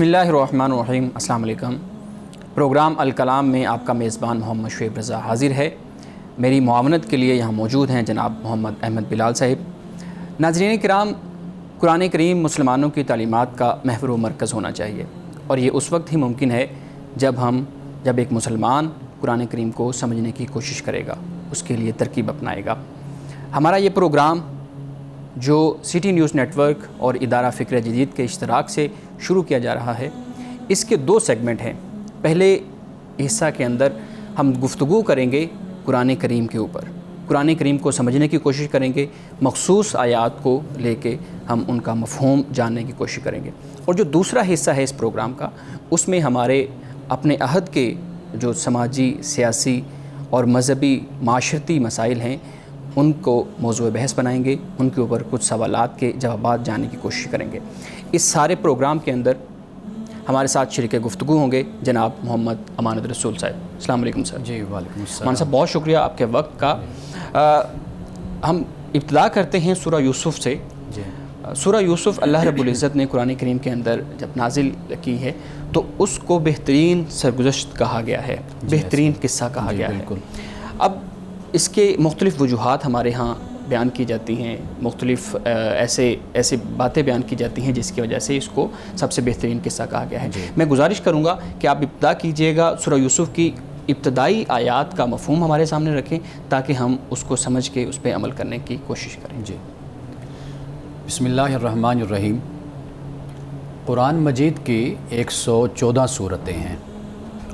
بسم اللہ الرحمن الرحیم۔ السلام علیکم۔ پروگرام الکلام میں آپ کا میزبان محمد شعیب رضا حاضر ہے۔ میری معاونت کے لیے یہاں موجود ہیں جناب محمد احمد بلال صاحب۔ ناظرین کرام، قرآن کریم مسلمانوں کی تعلیمات کا محور و مرکز ہونا چاہیے، اور یہ اس وقت ہی ممکن ہے جب ایک مسلمان قرآن کریم کو سمجھنے کی کوشش کرے گا، اس کے لیے ترکیب اپنائے گا۔ ہمارا یہ پروگرام جو سٹی نیوز نیٹ ورک اور ادارہ فکر جدید کے اشتراک سے شروع کیا جا رہا ہے، اس کے دو سیگمنٹ ہیں۔ پہلے حصہ کے اندر ہم گفتگو کریں گے قرآن کریم کے اوپر، قرآن کریم کو سمجھنے کی کوشش کریں گے، مخصوص آیات کو لے کے ہم ان کا مفہوم جاننے کی کوشش کریں گے۔ اور جو دوسرا حصہ ہے اس پروگرام کا، اس میں ہمارے اپنے عہد کے جو سماجی، سیاسی اور مذہبی معاشرتی مسائل ہیں، ان کو موضوع بحث بنائیں گے، ان کے اوپر کچھ سوالات کے جوابات جاننے کی کوشش کریں گے۔ اس سارے پروگرام کے اندر ہمارے ساتھ شریک گفتگو ہوں گے جناب محمد امانت رسول صاحب۔ السلام علیکم سر۔ جی وعلیکم السلام۔ امان صاحب بہت شکریہ آپ کے وقت کا۔ ہم ابتدا کرتے ہیں سورہ یوسف سے۔ سورہ یوسف اللہ رب العزت نے قرآن کریم کے اندر جب نازل کی ہے تو اس کو بہترین سرگزشت کہا گیا ہے، بہترین قصہ کہا گیا ہے۔ اب اس کے مختلف وجوہات ہمارے ہاں بیان کی جاتی ہیں، مختلف ایسے باتیں بیان کی جاتی ہیں جس کی وجہ سے اس کو سب سے بہترین قصہ کہا گیا ہے۔ میں گزارش کروں گا کہ آپ ابتدا کیجئے گا، سورہ یوسف کی ابتدائی آیات کا مفہوم ہمارے سامنے رکھیں تاکہ ہم اس کو سمجھ کے اس پہ عمل کرنے کی کوشش کریں۔ جی بسم اللہ الرحمن الرحیم۔ قرآن مجید کی 114 صورتیں ہیں،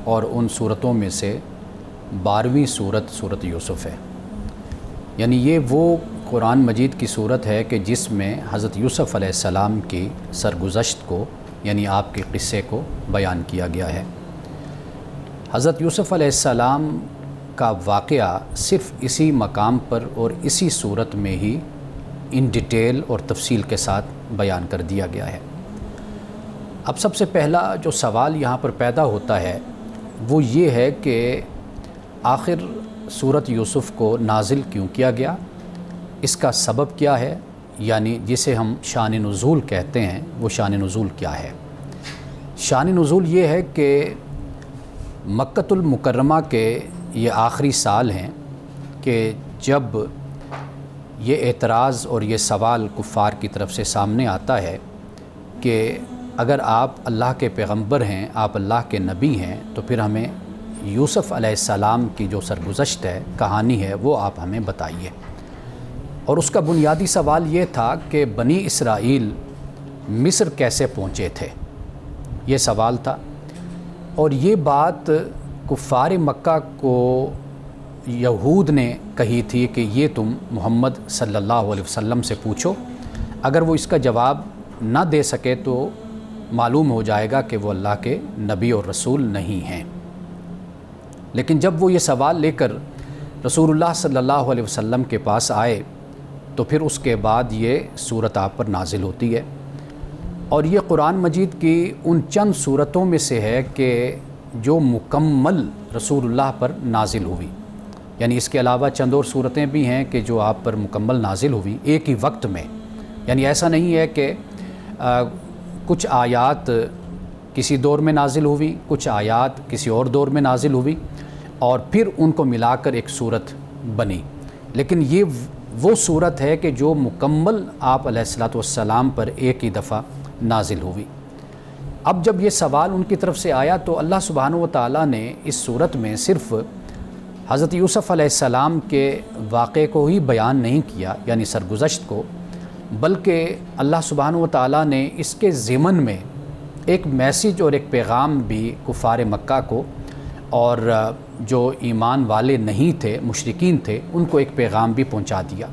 اور ان صورتوں میں سے 12ویں صورت یوسف ہے۔ یعنی یہ وہ قرآن مجید کی صورت ہے کہ جس میں حضرت یوسف علیہ السلام کی سرگزشت کو، یعنی آپ کے قصے کو بیان کیا گیا ہے۔ حضرت یوسف علیہ السلام کا واقعہ صرف اسی مقام پر اور اسی صورت میں ہی ان ڈیٹیل اور تفصیل کے ساتھ بیان کر دیا گیا ہے۔ اب سب سے پہلا جو سوال یہاں پر پیدا ہوتا ہے وہ یہ ہے کہ آخر سورت یوسف کو نازل کیوں کیا گیا، اس کا سبب کیا ہے، یعنی جسے ہم شان نزول کہتے ہیں، وہ شان نزول کیا ہے۔ شان نزول یہ ہے کہ مکۃ المکرمہ کے یہ آخری سال ہیں کہ جب یہ اعتراض اور یہ سوال کفار کی طرف سے سامنے آتا ہے کہ اگر آپ اللہ کے پیغمبر ہیں، آپ اللہ کے نبی ہیں، تو پھر ہمیں یوسف علیہ السلام کی جو سرگزشت ہے، کہانی ہے، وہ آپ ہمیں بتائیے۔ اور اس کا بنیادی سوال یہ تھا کہ بنی اسرائیل مصر کیسے پہنچے تھے، یہ سوال تھا۔ اور یہ بات کفار مکہ کو یہود نے کہی تھی کہ یہ تم محمد صلی اللہ علیہ وسلم سے پوچھو، اگر وہ اس کا جواب نہ دے سکے تو معلوم ہو جائے گا کہ وہ اللہ کے نبی اور رسول نہیں ہیں۔ لیکن جب وہ یہ سوال لے کر رسول اللہ صلی اللہ علیہ وسلم کے پاس آئے تو پھر اس کے بعد یہ صورت آپ پر نازل ہوتی ہے۔ اور یہ قرآن مجید کی ان چند صورتوں میں سے ہے کہ جو مکمل رسول اللہ پر نازل ہوئی، یعنی اس کے علاوہ چند اور صورتیں بھی ہیں کہ جو آپ پر مکمل نازل ہوئی ایک ہی وقت میں۔ یعنی ایسا نہیں ہے کہ کچھ آیات کسی دور میں نازل ہوئی، کچھ آیات کسی اور دور میں نازل ہوئی اور پھر ان کو ملا کر ایک صورت بنی، لیکن یہ وہ صورت ہے کہ جو مکمل آپ علیہ الصلوۃ والسلام پر ایک ہی دفعہ نازل ہوئی۔ اب جب یہ سوال ان کی طرف سے آیا تو اللہ سبحانہ و تعالیٰ نے اس صورت میں صرف حضرت یوسف علیہ السلام کے واقعے کو ہی بیان نہیں کیا، یعنی سرگزشت کو، بلکہ اللہ سبحانہ و تعالیٰ نے اس کے ضمن میں ایک میسیج اور ایک پیغام بھی کفار مکہ کو اور جو ایمان والے نہیں تھے، مشرکین تھے، ان کو ایک پیغام بھی پہنچا دیا۔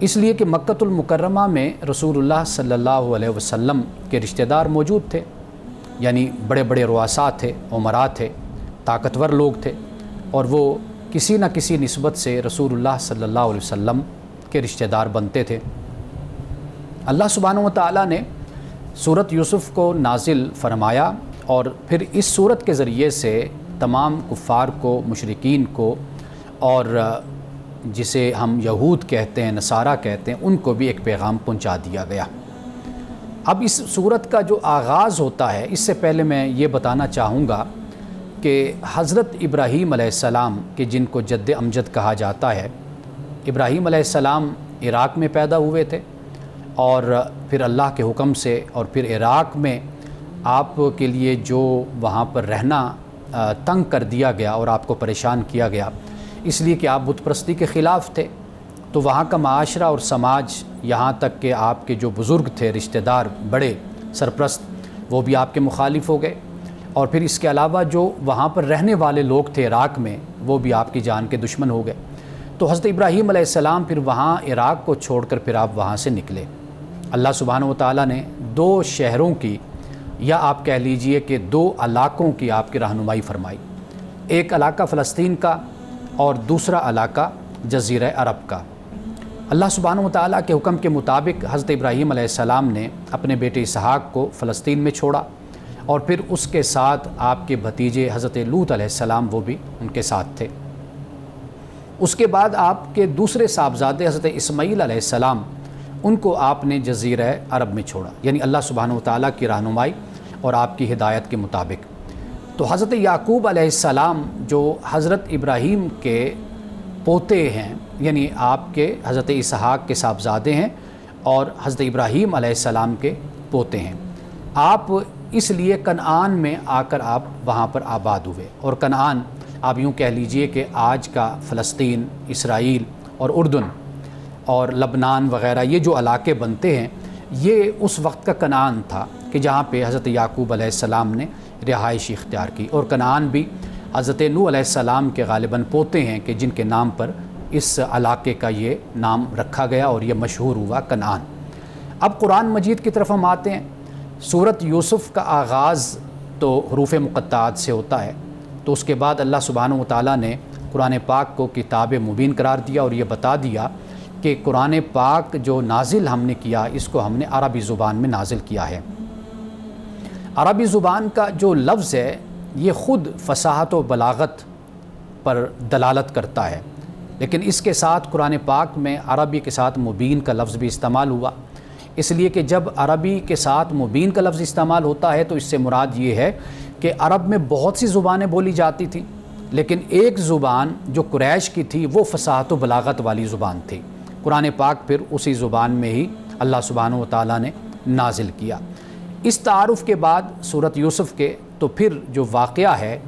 اس لیے کہ مکۃ المکرمہ میں رسول اللہ صلی اللہ علیہ وسلم کے رشتہ دار موجود تھے، یعنی بڑے بڑے رؤساء تھے، امراء تھے، طاقتور لوگ تھے، اور وہ کسی نہ کسی نسبت سے رسول اللہ صلی اللہ علیہ وسلم کے رشتہ دار بنتے تھے۔ اللہ سبحانہ و تعالیٰ نے سورت یوسف کو نازل فرمایا اور پھر اس سورت کے ذریعے سے تمام کفار کو، مشرکین کو، اور جسے ہم یہود کہتے ہیں، نصارہ کہتے ہیں، ان کو بھی ایک پیغام پہنچا دیا گیا۔ اب اس صورت کا جو آغاز ہوتا ہے، اس سے پہلے میں یہ بتانا چاہوں گا کہ حضرت ابراہیم علیہ السلام کے جن کو جد امجد کہا جاتا ہے، ابراہیم علیہ السلام عراق میں پیدا ہوئے تھے، اور پھر اللہ کے حکم سے اور پھر عراق میں آپ کے لیے جو وہاں پر رہنا تنگ کر دیا گیا اور آپ کو پریشان کیا گیا، اس لیے کہ آپ بت پرستی کے خلاف تھے، تو وہاں کا معاشرہ اور سماج، یہاں تک کہ آپ کے جو بزرگ تھے، رشتہ دار، بڑے سرپرست، وہ بھی آپ کے مخالف ہو گئے، اور پھر اس کے علاوہ جو وہاں پر رہنے والے لوگ تھے عراق میں، وہ بھی آپ کی جان کے دشمن ہو گئے۔ تو حضرت ابراہیم علیہ السلام پھر وہاں عراق کو چھوڑ کر پھر آپ وہاں سے نکلے۔ اللہ سبحانہ و تعالیٰ نے 2 شہروں کی، یا آپ کہہ لیجئے کہ 2 علاقوں کی آپ کی رہنمائی فرمائی، ایک علاقہ فلسطین کا اور دوسرا علاقہ جزیرہ عرب کا۔ اللہ سبحانہ و تعالیٰ کے حکم کے مطابق حضرت ابراہیم علیہ السلام نے اپنے بیٹے اسحاق کو فلسطین میں چھوڑا، اور پھر اس کے ساتھ آپ کے بھتیجے حضرت لوط علیہ السلام وہ بھی ان کے ساتھ تھے۔ اس کے بعد آپ کے دوسرے صاحبزادے حضرت اسماعیل علیہ السلام، ان کو آپ نے جزیرہ عرب میں چھوڑا، یعنی اللہ سبحانہ و تعالیٰ کی رہنمائی اور آپ کی ہدایت کے مطابق۔ تو حضرت یعقوب علیہ السلام جو حضرت ابراہیم کے پوتے ہیں، یعنی آپ کے حضرت اسحاق کے صاحبزادے ہیں اور حضرت ابراہیم علیہ السلام کے پوتے ہیں، آپ اس لیے کنعان میں آ کر آپ وہاں پر آباد ہوئے، اور کنعان آپ یوں کہہ لیجئے کہ آج کا فلسطین، اسرائیل اور اردن اور لبنان وغیرہ یہ جو علاقے بنتے ہیں، یہ اس وقت کا کنعان تھا کہ جہاں پہ حضرت یعقوب علیہ السلام نے رہائش اختیار کی، اور کنعان بھی حضرت نوح علیہ السلام کے غالباً پوتے ہیں کہ جن کے نام پر اس علاقے کا یہ نام رکھا گیا اور یہ مشہور ہوا کنعان۔ اب قرآن مجید کی طرف ہم آتے ہیں۔ سورت یوسف کا آغاز تو حروف مقطعات سے ہوتا ہے، تو اس کے بعد اللہ سبحانہ و تعالیٰ نے قرآن پاک کو کتاب مبین قرار دیا، اور یہ بتا دیا کہ قرآن پاک جو نازل ہم نے کیا، اس کو ہم نے عربی زبان میں نازل کیا ہے۔ عربی زبان کا جو لفظ ہے، یہ خود فصاحت و بلاغت پر دلالت کرتا ہے، لیکن اس کے ساتھ قرآن پاک میں عربی کے ساتھ مبین کا لفظ بھی استعمال ہوا، اس لیے کہ جب عربی کے ساتھ مبین کا لفظ استعمال ہوتا ہے تو اس سے مراد یہ ہے کہ عرب میں بہت سی زبانیں بولی جاتی تھیں، لیکن ایک زبان جو قریش کی تھی وہ فصاحت و بلاغت والی زبان تھی۔ قرآن پاک پھر اسی زبان میں ہی اللہ سبحانہ و تعالیٰ نے نازل کیا۔ اس تعارف کے بعد سورت یوسف کے تو پھر جو واقعہ ہے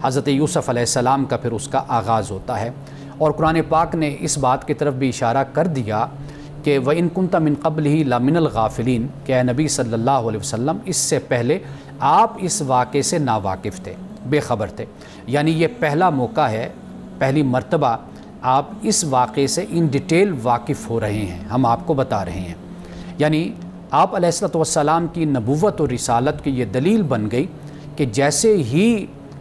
حضرت یوسف علیہ السلام کا، پھر اس کا آغاز ہوتا ہے، اور قرآن پاک نے اس بات کی طرف بھی اشارہ کر دیا کہ وَإِن كُنْتَ مِن قَبْلِهِ لَمِنَ الْغَافِلِينَ، کہ اے نبی صلی اللہ علیہ وسلم اس سے پہلے آپ اس واقعے سے ناواقف تھے، بے خبر تھے، یعنی یہ پہلا موقع ہے، پہلی مرتبہ آپ اس واقعے سے ان ڈیٹیل واقف ہو رہے ہیں، ہم آپ کو بتا رہے ہیں۔ یعنی آپ علیہ الصلوۃ والسلام کی نبوت اور رسالت کی یہ دلیل بن گئی کہ جیسے ہی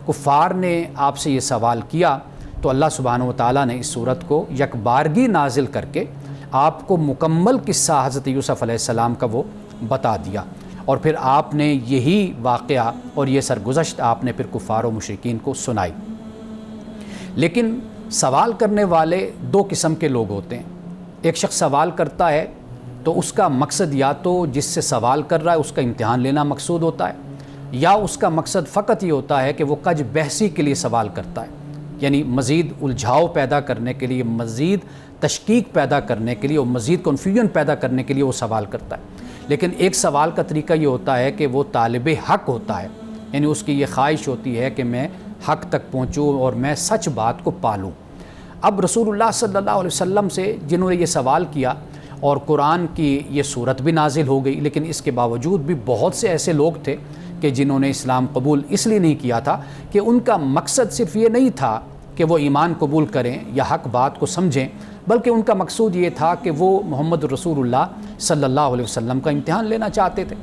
کفار نے آپ سے یہ سوال کیا تو اللہ سبحانہ و تعالیٰ نے اس صورت کو یکبارگی نازل کر کے آپ کو مکمل قصہ حضرت یوسف علیہ السلام کا وہ بتا دیا، اور پھر آپ نے یہی واقعہ اور یہ سرگزشت آپ نے پھر کفار و مشرکین کو سنائی۔ لیکن سوال کرنے والے 2 قسم کے لوگ ہوتے ہیں۔ ایک شخص سوال کرتا ہے تو اس کا مقصد یا تو جس سے سوال کر رہا ہے اس کا امتحان لینا مقصود ہوتا ہے، یا اس کا مقصد فقط یہ ہوتا ہے کہ وہ کج بحثی کے لیے سوال کرتا ہے، یعنی مزید الجھاؤ پیدا کرنے کے لیے، مزید تشکیک پیدا کرنے کے لیے اور مزید کنفیوژن پیدا کرنے کے لیے وہ سوال کرتا ہے۔ لیکن ایک سوال کا طریقہ یہ ہوتا ہے کہ وہ طالب حق ہوتا ہے، یعنی اس کی یہ خواہش ہوتی ہے کہ میں حق تک پہنچوں اور میں سچ بات کو پالوں۔ اب رسول اللہ صلی اللہ علیہ وسلم سے جنہوں نے یہ سوال کیا، اور قرآن کی یہ صورت بھی نازل ہو گئی، لیکن اس کے باوجود بھی بہت سے ایسے لوگ تھے کہ جنہوں نے اسلام قبول اس لیے نہیں کیا تھا کہ ان کا مقصد صرف یہ نہیں تھا کہ وہ ایمان قبول کریں یا حق بات کو سمجھیں، بلکہ ان کا مقصود یہ تھا کہ وہ محمد رسول اللہ صلی اللہ علیہ وسلم کا امتحان لینا چاہتے تھے۔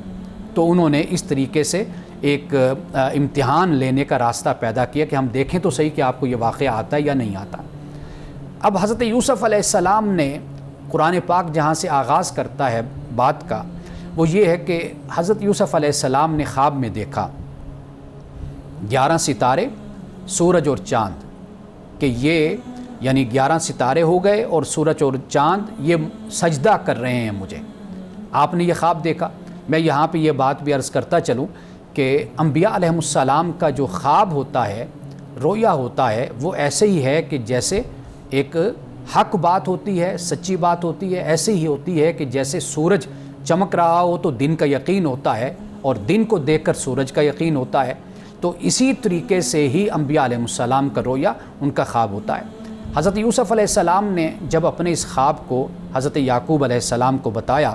تو انہوں نے اس طریقے سے ایک امتحان لینے کا راستہ پیدا کیا کہ ہم دیکھیں تو صحیح کہ آپ کو یہ واقعہ آتا ہے یا نہیں آتا۔ اب حضرت یوسف علیہ السلام نے قرآن پاک جہاں سے آغاز کرتا ہے بات کا، وہ یہ ہے کہ حضرت یوسف علیہ السلام نے خواب میں دیکھا 11 ستارے، سورج اور چاند، کہ یہ یعنی 11 ستارے ہو گئے اور سورج اور چاند یہ سجدہ کر رہے ہیں مجھے۔ آپ نے یہ خواب دیکھا، میں یہاں پہ یہ بات بھی عرض کرتا چلوں کہ انبیاء علیہم السلام کا جو خواب ہوتا ہے، رویا ہوتا ہے، وہ ایسے ہی ہے کہ جیسے ایک حق بات ہوتی ہے، سچی بات ہوتی ہے، ایسے ہی ہوتی ہے کہ جیسے سورج چمک رہا ہو تو دن کا یقین ہوتا ہے اور دن کو دیکھ کر سورج کا یقین ہوتا ہے، تو اسی طریقے سے ہی انبیاء علیہ السلام کا رویا، ان کا خواب ہوتا ہے۔ حضرت یوسف علیہ السلام نے جب اپنے اس خواب کو حضرت یعقوب علیہ السلام کو بتایا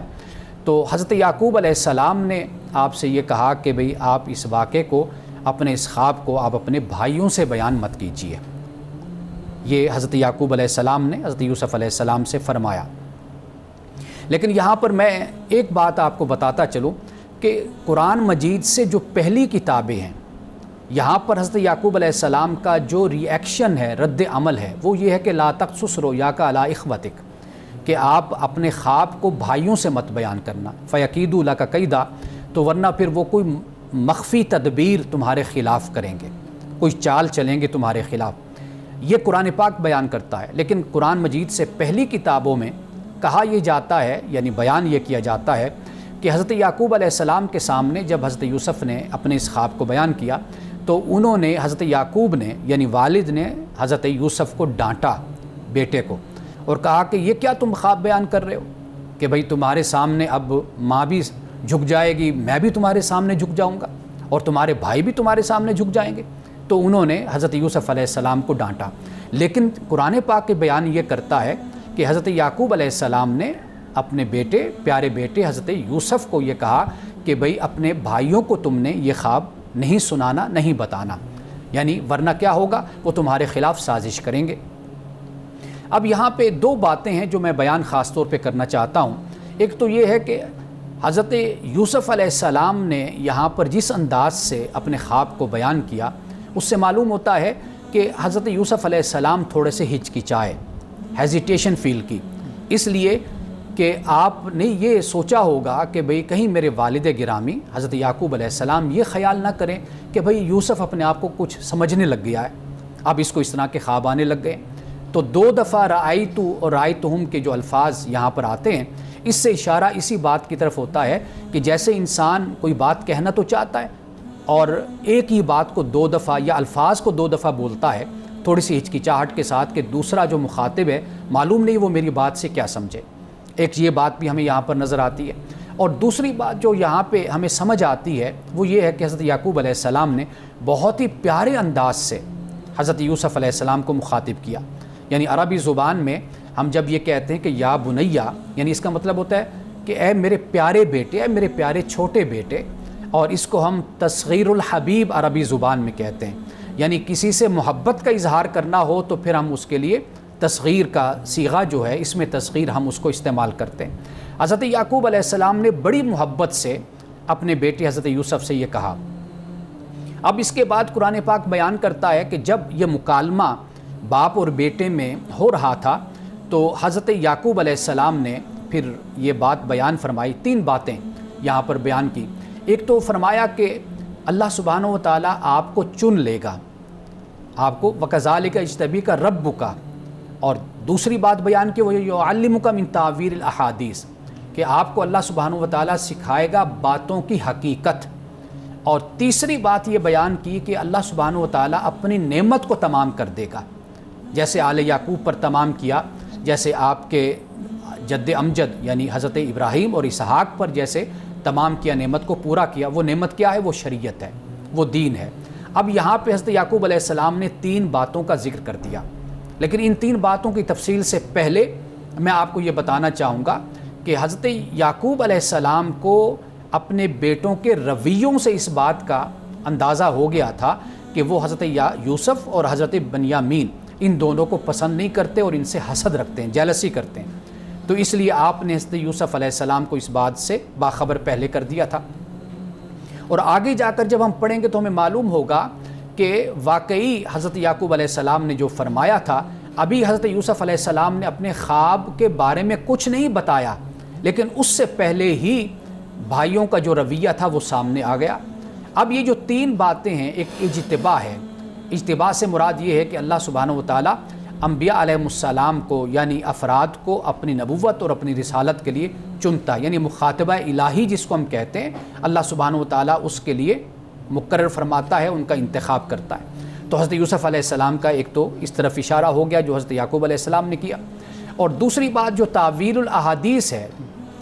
تو حضرت یعقوب علیہ السلام نے آپ سے یہ کہا کہ بھئی آپ اس واقعے کو، اپنے اس خواب کو آپ اپنے بھائیوں سے بیان مت کیجیے۔ یہ حضرت یعقوب علیہ السلام نے حضرت یوسف علیہ السلام سے فرمایا۔ لیکن یہاں پر میں ایک بات آپ کو بتاتا چلوں کہ قرآن مجید سے جو پہلی کتابیں ہیں، یہاں پر حضرت یعقوب علیہ السلام کا جو ری ایکشن ہے، رد عمل ہے، وہ یہ ہے کہ لا تقصص رؤیاک علی اخوتک، کہ آپ اپنے خواب کو بھائیوں سے مت بیان کرنا، فیکیدوا لک کیدا، تو ورنہ پھر وہ کوئی مخفی تدبیر تمہارے خلاف کریں گے، کوئی چال چلیں گے تمہارے خلاف۔ یہ قرآن پاک بیان کرتا ہے، لیکن قرآن مجید سے پہلی کتابوں میں کہا یہ جاتا ہے، یعنی بیان یہ کیا جاتا ہے کہ حضرت یعقوب علیہ السلام کے سامنے جب حضرت یوسف نے اپنے اس خواب کو بیان کیا تو انہوں نے، حضرت یعقوب نے یعنی والد نے حضرت یوسف کو ڈانٹا، بیٹے کو، اور کہا کہ یہ کیا تم خواب بیان کر رہے ہو کہ بھئی تمہارے سامنے اب ماں بھی جھک جائے گی، میں بھی تمہارے سامنے جھک جاؤں گا، اور تمہارے بھائی بھی تمہارے سامنے جھک جائیں گے۔ تو انہوں نے حضرت یوسف علیہ السلام کو ڈانٹا، لیکن قرآن پاک کے بیان یہ کرتا ہے کہ حضرت یعقوب علیہ السلام نے اپنے بیٹے، پیارے بیٹے حضرت یوسف کو یہ کہا کہ بھئی اپنے بھائیوں کو تم نے یہ خواب نہیں سنانا، نہیں بتانا، یعنی ورنہ کیا ہوگا، وہ تمہارے خلاف سازش کریں گے۔ اب یہاں پہ دو باتیں ہیں جو میں بیان خاص طور پہ کرنا چاہتا ہوں۔ ایک تو یہ ہے کہ حضرت یوسف علیہ السلام نے یہاں پر جس انداز سے اپنے خواب کو بیان کیا، اس سے معلوم ہوتا ہے کہ حضرت یوسف علیہ السلام تھوڑے سے ہچکچائے، ہیزیٹیشن فیل کی، اس لیے کہ آپ نے یہ سوچا ہوگا کہ بھئی کہیں میرے والد گرامی حضرت یعقوب علیہ السلام یہ خیال نہ کریں کہ بھئی یوسف اپنے آپ کو کچھ سمجھنے لگ گیا ہے، اب اس کو اس طرح کے خواب آنے لگ گئے۔ تو دو دفعہ رأیتو اور رأیتہم کے جو الفاظ یہاں پر آتے ہیں، اس سے اشارہ اسی بات کی طرف ہوتا ہے کہ جیسے انسان کوئی بات کہنا تو چاہتا ہے اور ایک ہی بات کو دو دفعہ یا الفاظ کو دو دفعہ بولتا ہے تھوڑی سی ہچکچاہٹ کے ساتھ کہ دوسرا جو مخاطب ہے معلوم نہیں وہ میری بات سے کیا سمجھے، ایک یہ بات بھی ہمیں یہاں پر نظر آتی ہے۔ اور دوسری بات جو یہاں پہ ہمیں سمجھ آتی ہے وہ یہ ہے کہ حضرت یعقوب علیہ السلام نے بہت ہی پیارے انداز سے حضرت یوسف علیہ السلام کو مخاطب کیا، یعنی عربی زبان میں ہم جب یہ کہتے ہیں کہ یا بنیا، یعنی اس کا مطلب ہوتا ہے کہ اے میرے پیارے بیٹے، اے میرے پیارے چھوٹے بیٹے، اور اس کو ہم تصغیر الحبیب عربی زبان میں کہتے ہیں، یعنی کسی سے محبت کا اظہار کرنا ہو تو پھر ہم اس کے لیے تصغیر کا صیغہ جو ہے، اس میں تصغیر ہم اس کو استعمال کرتے ہیں۔ حضرت یعقوب علیہ السلام نے بڑی محبت سے اپنے بیٹے حضرت یوسف سے یہ کہا۔ اب اس کے بعد قرآن پاک بیان کرتا ہے کہ جب یہ مکالمہ باپ اور بیٹے میں ہو رہا تھا تو حضرت یعقوب علیہ السلام نے پھر یہ بات بیان فرمائی، تین باتیں یہاں پر بیان کی۔ ایک تو فرمایا کہ اللہ سبحانہ و تعالیٰ آپ کو چن لے گا، آپ کو وَكَذَلِكَ اجْتَبِيكَ رَبُّكَ، اور دوسری بات بیان کی وہ يُعَلِّمُكَ مِن تَعْوِيلِ الْأَحَادِيثِ، کہ آپ کو اللہ سبحانہ و تعالیٰ سکھائے گا باتوں کی حقیقت، اور تیسری بات یہ بیان کی کہ اللہ سبحانہ و تعالیٰ اپنی نعمت کو تمام کر دے گا، جیسے آل یعقوب پر تمام کیا، جیسے آپ کے جد امجد یعنی حضرت ابراہیم اور اسحاق پر جیسے تمام کیا، نعمت کو پورا کیا۔ وہ نعمت کیا ہے؟ وہ شریعت ہے، وہ دین ہے۔ اب یہاں پہ حضرت یعقوب علیہ السلام نے تین باتوں کا ذکر کر دیا، لیکن ان تین باتوں کی تفصیل سے پہلے میں آپ کو یہ بتانا چاہوں گا کہ حضرت یعقوب علیہ السلام کو اپنے بیٹوں کے رویوں سے اس بات کا اندازہ ہو گیا تھا کہ وہ حضرت یوسف اور حضرت بنیامین ان دونوں کو پسند نہیں کرتے اور ان سے حسد رکھتے ہیں، جیلسی کرتے ہیں، تو اس لیے آپ نے حضرت یوسف علیہ السلام کو اس بات سے باخبر پہلے کر دیا تھا۔ اور آگے جا کر جب ہم پڑھیں گے تو ہمیں معلوم ہوگا کہ واقعی حضرت یعقوب علیہ السلام نے جو فرمایا تھا، ابھی حضرت یوسف علیہ السلام نے اپنے خواب کے بارے میں کچھ نہیں بتایا، لیکن اس سے پہلے ہی بھائیوں کا جو رویہ تھا وہ سامنے آ گیا۔ اب یہ جو تین باتیں ہیں، ایک اجتباء ہے، اجتباء سے مراد یہ ہے کہ اللہ سبحانہ و تعالیٰ انبیاء علیہم السلام کو یعنی افراد کو اپنی نبوت اور اپنی رسالت کے لیے چنتا ہے، یعنی مخاطبہ الہی جس کو ہم کہتے ہیں، اللہ سبحانہ و تعالیٰ اس کے لیے مقرر فرماتا ہے، ان کا انتخاب کرتا ہے۔ تو حضرت یوسف علیہ السلام کا ایک تو اس طرف اشارہ ہو گیا جو حضرت یعقوب علیہ السلام نے کیا، اور دوسری بات جو تعویل الاحادیث ہے،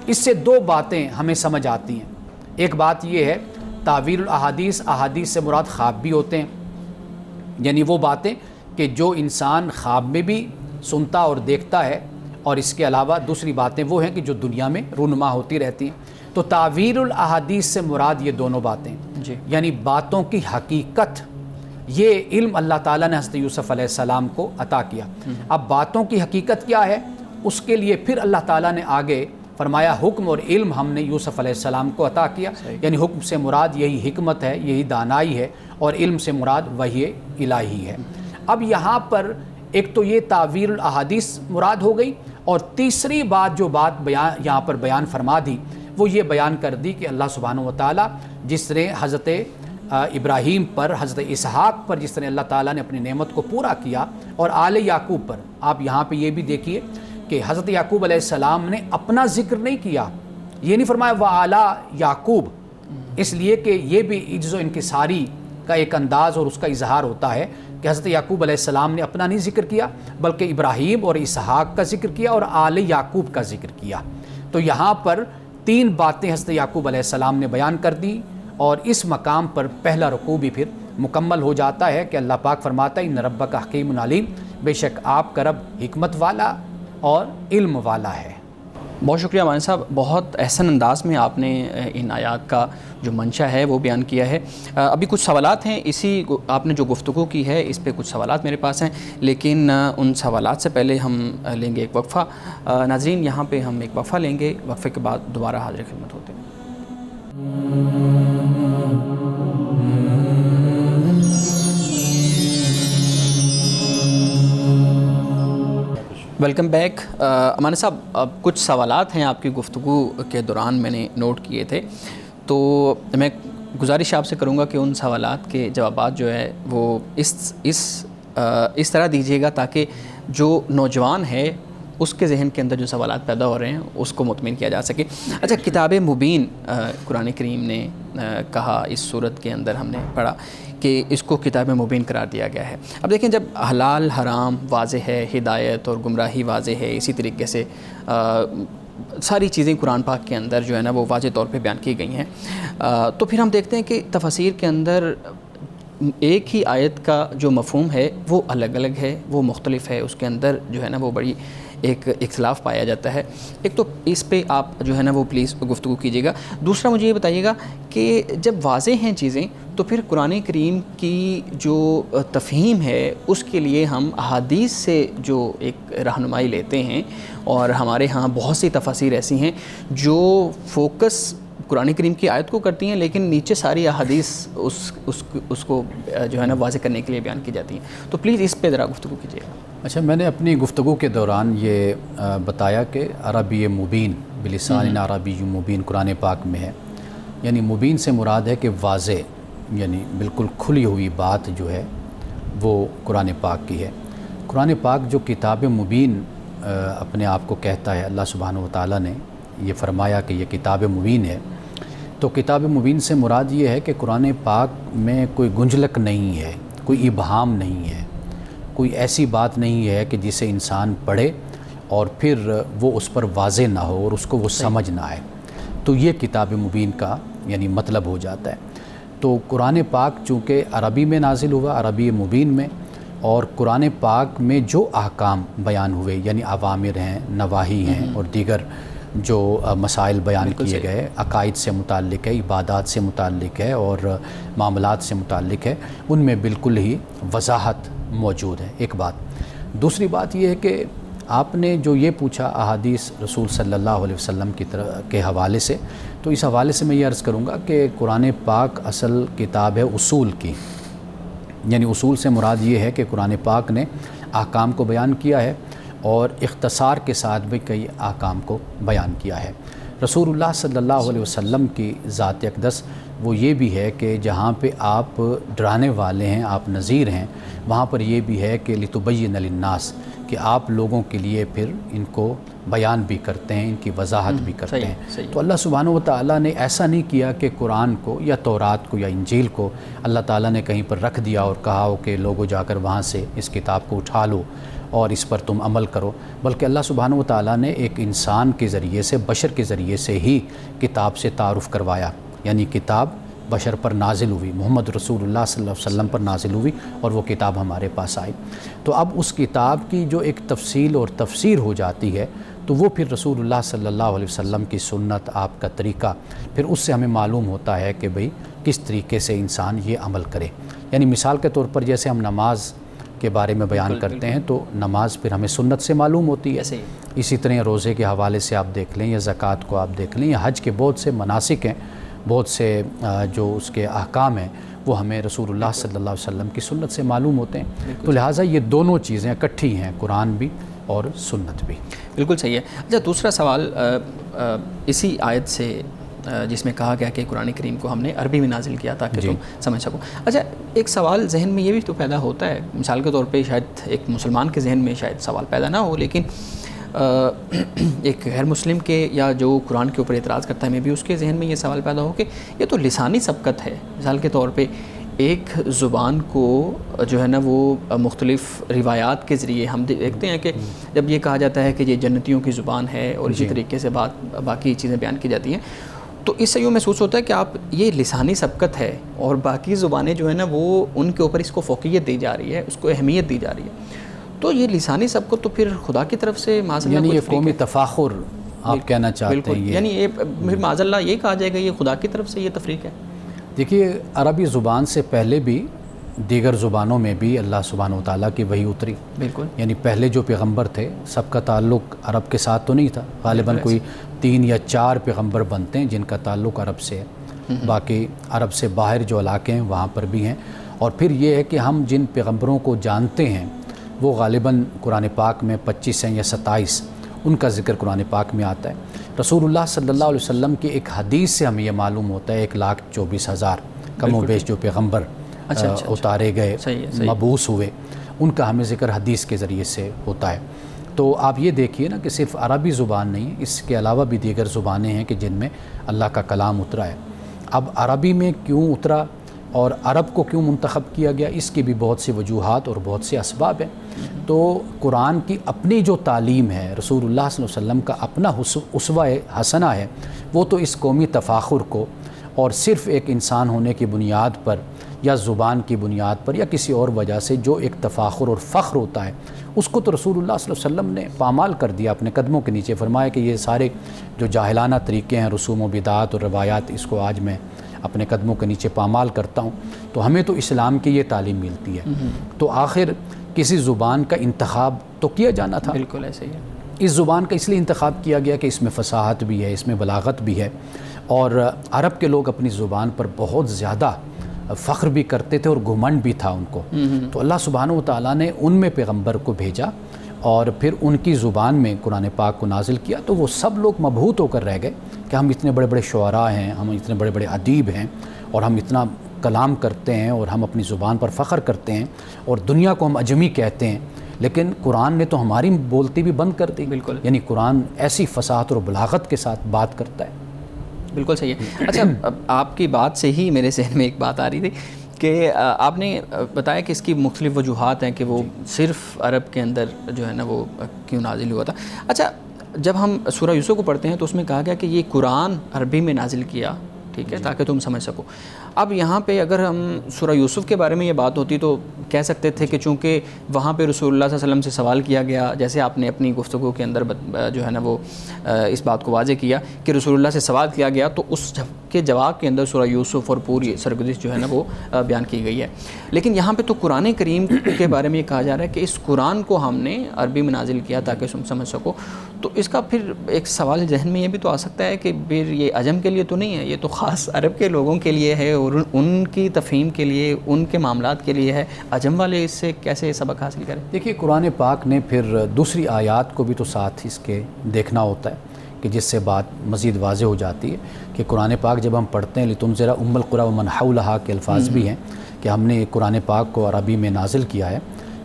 اس سے دو باتیں ہمیں سمجھ آتی ہیں۔ ایک بات یہ ہے تعویل الاحادیث، احادیث سے مراد خواب بھی ہوتے ہیں، یعنی وہ باتیں کہ جو انسان خواب میں بھی سنتا اور دیکھتا ہے، اور اس کے علاوہ دوسری باتیں وہ ہیں کہ جو دنیا میں رونما ہوتی رہتی ہیں۔ تو تعویل الاحادیث سے مراد یہ دونوں باتیں، یعنی باتوں کی حقیقت، یہ علم اللہ تعالیٰ نے حضرت یوسف علیہ السلام کو عطا کیا۔ اب باتوں کی حقیقت کیا ہے، اس کے لیے پھر اللہ تعالیٰ نے آگے فرمایا حکم اور علم ہم نے یوسف علیہ السلام کو عطا کیا، یعنی حکم سے مراد یہی حکمت ہے، یہی دانائی ہے، اور علم سے مراد وحی الہی ہے۔ اب یہاں پر ایک تو یہ تعویل الاحادیث مراد ہو گئی، اور تیسری بات جو بات یہاں پر بیان فرما دی وہ یہ بیان کر دی کہ اللہ سبحانہ و تعالیٰ جس نے حضرت ابراہیم پر، حضرت اسحاق پر جس طرح اللہ تعالیٰ نے اپنی نعمت کو پورا کیا، اور آل یعقوب پر، آپ یہاں پہ یہ بھی دیکھیے کہ حضرت یعقوب علیہ السلام نے اپنا ذکر نہیں کیا، یہ نہیں فرمایا وَعَلَىٰ یعقوب، اس لیے کہ یہ بھی عجز و انکساری کا ایک انداز اور اس کا اظہار ہوتا ہے کہ حضرت یعقوب علیہ السلام نے اپنا نہیں ذکر کیا بلکہ ابراہیم اور اسحاق کا ذکر کیا اور آل یعقوب کا ذکر کیا۔ تو یہاں پر تین باتیں حضرت یعقوب علیہ السلام نے بیان کر دی، اور اس مقام پر پہلا رکوع بھی پھر مکمل ہو جاتا ہے کہ اللہ پاک فرماتا ہے ان ربک حکیم علیم، بے شک آپ کا رب حکمت والا اور علم والا ہے۔ بہت شکریہ مانی صاحب، بہت احسن انداز میں آپ نے ان آیات کا جو منشا ہے وہ بیان کیا ہے۔ ابھی کچھ سوالات ہیں، اسی آپ نے جو گفتگو کی ہے اس پہ کچھ سوالات میرے پاس ہیں، لیکن ان سوالات سے پہلے ہم لیں گے ایک وقفہ۔ ناظرین یہاں پہ ہم ایک وقفہ لیں گے، وقفے کے بعد دوبارہ حاضر خدمت ہوتے ہیں۔ Welcome back. امان صاحب، اب کچھ سوالات ہیں آپ کی گفتگو کے دوران میں نے نوٹ کیے تھے، تو میں گزارش آپ سے کروں گا کہ ان سوالات کے جوابات جو ہے وہ اس طرح دیجیے گا تاکہ جو نوجوان ہے اس کے ذہن کے اندر جو سوالات پیدا ہو رہے ہیں اس کو مطمئن کیا جا سکے۔ اچھا، کتاب مبین قرآن کریم نے کہا، اس صورت کے اندر ہم نے پڑھا کہ اس کو کتاب مبین قرار دیا گیا ہے۔ اب دیکھیں، جب حلال حرام واضح ہے، ہدایت اور گمراہی واضح ہے، اسی طریقے سے ساری چیزیں قرآن پاک کے اندر جو ہے نا وہ واضح طور پہ بیان کی گئی ہیں، تو پھر ہم دیکھتے ہیں کہ تفاسیر کے اندر ایک ہی آیت کا جو مفہوم ہے وہ الگ الگ ہے، وہ مختلف ہے، اس کے اندر جو ہے نا وہ بڑی ایک اختلاف پایا جاتا ہے۔ ایک تو اس پہ آپ جو ہے نا وہ پلیز گفتگو کیجیے گا۔ دوسرا مجھے یہ بتائیے گا کہ جب واضح ہیں چیزیں تو پھر قرآن کریم کی جو تفہیم ہے اس کے لیے ہم احادیث سے جو ایک رہنمائی لیتے ہیں، اور ہمارے ہاں بہت سی تفاسیر ایسی ہیں جو فوکس قرآن کریم کی آیت کو کرتی ہیں لیکن نیچے ساری احادیث اس کو جو ہے نا واضح کرنے کے لیے بیان کی جاتی ہیں، تو پلیز اس پہ ذرا گفتگو کیجیے گا۔ اچھا، میں نے اپنی گفتگو کے دوران یہ بتایا کہ عربی مبین بلسان عربی مبین قرآن پاک میں ہے، یعنی مبین سے مراد ہے کہ واضح، یعنی بالکل کھلی ہوئی بات جو ہے وہ قرآن پاک کی ہے۔ قرآن پاک جو کتاب مبین اپنے آپ کو کہتا ہے، اللہ سبحانہ و تعالیٰ نے یہ فرمایا کہ یہ کتاب مبین ہے، تو کتاب مبین سے مراد یہ ہے کہ قرآن پاک میں کوئی گنجلک نہیں ہے، کوئی ابہام نہیں ہے، کوئی ایسی بات نہیں ہے کہ جسے انسان پڑھے اور پھر وہ اس پر واضح نہ ہو اور اس کو وہ سمجھ نہ آئے، تو یہ کتاب مبین کا یعنی مطلب ہو جاتا ہے۔ تو قرآن پاک چونکہ عربی میں نازل ہوا، عربی مبین میں، اور قرآن پاک میں جو احکام بیان ہوئے یعنی اوامر ہیں، نواہی ہیں اور دیگر جو مسائل بیان کیے گئے، عقائد سے متعلق ہے، عبادات سے متعلق ہے اور معاملات سے متعلق ہے، ان میں بالکل ہی وضاحت موجود ہے، ایک بات۔ دوسری بات یہ ہے کہ آپ نے جو یہ پوچھا احادیث رسول صلی اللہ علیہ وسلم کی طرح کے حوالے سے، تو اس حوالے سے میں یہ عرض کروں گا کہ قرآن پاک اصل کتاب ہے اصول کی، یعنی اصول سے مراد یہ ہے کہ قرآن پاک نے احکام کو بیان کیا ہے اور اختصار کے ساتھ بھی کئی احکام کو بیان کیا ہے۔ رسول اللہ صلی اللہ علیہ وسلم کی ذات اقدس وہ یہ بھی ہے کہ جہاں پہ آپ ڈرانے والے ہیں، آپ نذیر ہیں، وہاں پر یہ بھی ہے کہ لتبین للناس، کہ آپ لوگوں کے لیے پھر ان کو بیان بھی کرتے ہیں، ان کی وضاحت بھی کرتے ہیں۔ تو اللہ سبحانہ و تعالیٰ نے ایسا نہیں کیا کہ قرآن کو یا تورات کو یا انجیل کو اللہ تعالیٰ نے کہیں پر رکھ دیا اور کہا ہو کہ لوگوں جا کر وہاں سے اس کتاب کو اٹھا لو اور اس پر تم عمل کرو، بلکہ اللہ سبحانہ و تعالیٰ نے ایک انسان کے ذریعے سے، بشر کے ذریعے سے ہی کتاب سے تعارف کروایا، یعنی کتاب بشر پر نازل ہوئی، محمد رسول اللہ صلی اللہ علیہ وسلم پر نازل ہوئی اور وہ کتاب ہمارے پاس آئی۔ تو اب اس کتاب کی جو ایک تفصیل اور تفسیر ہو جاتی ہے تو وہ پھر رسول اللہ صلی اللہ علیہ وسلم کی سنت، آپ کا طریقہ، پھر اس سے ہمیں معلوم ہوتا ہے کہ بھئی کس طریقے سے انسان یہ عمل کرے۔ یعنی مثال کے طور پر جیسے ہم نماز کے بارے میں بیان کرتے ہیں تو نماز پھر ہمیں سنت سے معلوم ہوتی ہے، اسی طرح روزے کے حوالے سے آپ دیکھ لیں یا زکوٰۃ کو آپ دیکھ لیں یا حج کے بہت سے مناسک ہیں، بہت سے جو اس کے احکام ہیں وہ ہمیں رسول اللہ صلی اللہ علیہ وسلم کی سنت سے معلوم ہوتے ہیں۔ تو لہٰذا یہ دونوں چیزیں اکٹھی ہیں، قرآن بھی اور سنت بھی۔ بالکل صحیح ہے۔ اچھا، دوسرا سوال اسی آیت سے جس میں کہا گیا کہ قرآن کریم کو ہم نے عربی میں نازل کیا تاکہ تم سمجھ سکو۔ اچھا، ایک سوال ذہن میں یہ بھی تو پیدا ہوتا ہے، مثال کے طور پہ شاید ایک مسلمان کے ذہن میں شاید سوال پیدا نہ ہو، لیکن ایک غیر مسلم کے یا جو قرآن کے اوپر اعتراض کرتا ہے میں بھی اس کے ذہن میں یہ سوال پیدا ہو کہ یہ تو لسانی سبقت ہے۔ مثال کے طور پہ ایک زبان کو جو ہے نا وہ مختلف روایات کے ذریعے ہم دیکھتے ہیں کہ جب یہ کہا جاتا ہے کہ یہ جنتیوں کی زبان ہے اور اسی طریقے سے باقی چیزیں بیان کی جاتی ہیں، تو اس سے یوں محسوس ہوتا ہے کہ آپ یہ لسانی سبقت ہے اور باقی زبانیں جو ہے نا وہ ان کے اوپر اس کو فوقیت دی جا رہی ہے، اس کو اہمیت دی جا رہی ہے۔ تو یہ لسانی سبقت تو پھر خدا کی طرف سے معاذ اللہ یعنی یہ قومی تفاخر آپ کہنا چاہتے ہیں، یعنی یہ معاذ اللہ یہ کہا جائے گا یہ خدا کی طرف سے یہ تفریق ہے۔ دیکھیے، عربی زبان سے پہلے بھی دیگر زبانوں میں بھی اللہ سبحانہ و تعالیٰ کی وحی اتری، بالکل، یعنی پہلے جو پیغمبر تھے سب کا تعلق عرب کے ساتھ تو نہیں تھا، غالباً کوئی 3 یا 4 پیغمبر بنتے ہیں جن کا تعلق عرب سے ہے، باقی عرب سے باہر جو علاقے ہیں وہاں پر بھی ہیں۔ اور پھر یہ ہے کہ ہم جن پیغمبروں کو جانتے ہیں وہ غالباً قرآن پاک میں 25 ہیں یا 27، ان کا ذکر قرآن پاک میں آتا ہے۔ رسول اللہ صلی اللہ علیہ وسلم کی ایک حدیث سے ہمیں یہ معلوم ہوتا ہے 1,24,000 کم و بیش جو پیغمبر اتارے گئے، مبعوث ہوئے، ان کا ہمیں ذکر حدیث کے ذریعے سے ہوتا ہے۔ تو آپ یہ دیکھیے نا کہ صرف عربی زبان نہیں، اس کے علاوہ بھی دیگر زبانیں ہیں کہ جن میں اللہ کا کلام اترا ہے۔ اب عربی میں کیوں اترا اور عرب کو کیوں منتخب کیا گیا، اس کی بھی بہت سی وجوہات اور بہت سے اسباب ہیں۔ تو قرآن کی اپنی جو تعلیم ہے، رسول اللہ صلی اللہ علیہ وسلم کا اپنا اسوہ حسنہ ہے، وہ تو اس قومی تفاخر کو اور صرف ایک انسان ہونے کی بنیاد پر یا زبان کی بنیاد پر یا کسی اور وجہ سے جو ایک تفاخر اور فخر ہوتا ہے، اس کو تو رسول اللہ صلی اللہ علیہ وسلم نے پامال کر دیا اپنے قدموں کے نیچے، فرمایا کہ یہ سارے جو جاہلانہ طریقے ہیں، رسوم و بدعات اور روایات، اس کو آج میں اپنے قدموں کے نیچے پامال کرتا ہوں۔ تو ہمیں تو اسلام کی یہ تعلیم ملتی ہے، تو آخر کسی زبان کا انتخاب تو کیا جانا تھا۔ بالکل ایسے ہی ہے۔ اس زبان کا اس لیے انتخاب کیا گیا کہ اس میں فصاحت بھی ہے، اس میں بلاغت بھی ہے، اور عرب کے لوگ اپنی زبان پر بہت زیادہ فخر بھی کرتے تھے اور گھمنڈ بھی تھا ان کو۔ تو اللہ سبحانہ و تعالیٰ نے ان میں پیغمبر کو بھیجا اور پھر ان کی زبان میں قرآن پاک کو نازل کیا، تو وہ سب لوگ مبہوت ہو کر رہ گئے کہ ہم اتنے بڑے بڑے شعراء ہیں، ہم اتنے بڑے بڑے ادیب ہیں اور ہم اتنا کلام کرتے ہیں اور ہم اپنی زبان پر فخر کرتے ہیں اور دنیا کو ہم اجمی کہتے ہیں، لیکن قرآن نے تو ہماری بولتی بھی بند کر دی۔ بالکل، یعنی قرآن ایسی فصاحت اور بلاغت کے ساتھ بات کرتا ہے۔ بالکل صحیح ہے۔ اچھا، آپ کی بات سے ہی میرے ذہن میں ایک بات آ رہی تھی کہ آپ نے بتایا کہ اس کی مختلف وجوہات ہیں کہ وہ صرف عرب کے اندر جو ہے نا وہ کیوں نازل ہوا تھا۔ اچھا، جب ہم سورہ یوسف کو پڑھتے ہیں تو اس میں کہا گیا کہ یہ قرآن عربی میں نازل کیا، ٹھیک ہے، تاکہ تم سمجھ سکو۔ اب یہاں پہ اگر ہم سورہ یوسف کے بارے میں یہ بات ہوتی تو کہہ سکتے تھے کہ چونکہ وہاں پہ رسول اللہ صلی اللہ علیہ وسلم سے سوال کیا گیا، جیسے آپ نے اپنی گفتگو کے اندر جو ہے نا وہ اس بات کو واضح کیا کہ رسول اللہ سے سوال کیا گیا، تو اس کے جواب کے اندر سورہ یوسف اور پوری سرگزشت جو ہے نا وہ بیان کی گئی ہے۔ لیکن یہاں پہ تو قرآن کریم کے بارے میں یہ کہا جا رہا ہے کہ اس قرآن کو ہم نے عربی میں نازل کیا تاکہ تم سمجھ سکو۔ تو اس کا پھر ایک سوال ذہن میں یہ بھی تو آ سکتا ہے کہ پھر یہ عجم کے لیے تو نہیں ہے، یہ تو خاص عرب کے لوگوں کے لیے ہے اور ان کی تفہیم کے لیے، ان کے معاملات کے لیے ہے، عجم والے اس سے کیسے سبق حاصل کریں؟ دیکھیے، قرآن پاک نے پھر دوسری آیات کو بھی تو ساتھ اس کے دیکھنا ہوتا ہے کہ جس سے بات مزید واضح ہو جاتی ہے کہ قرآن پاک جب ہم پڑھتے ہیں لتنذر ام القری ومن حولھا کے الفاظ بھی ہیں کہ ہم نے قرآن پاک کو عربی میں نازل کیا ہے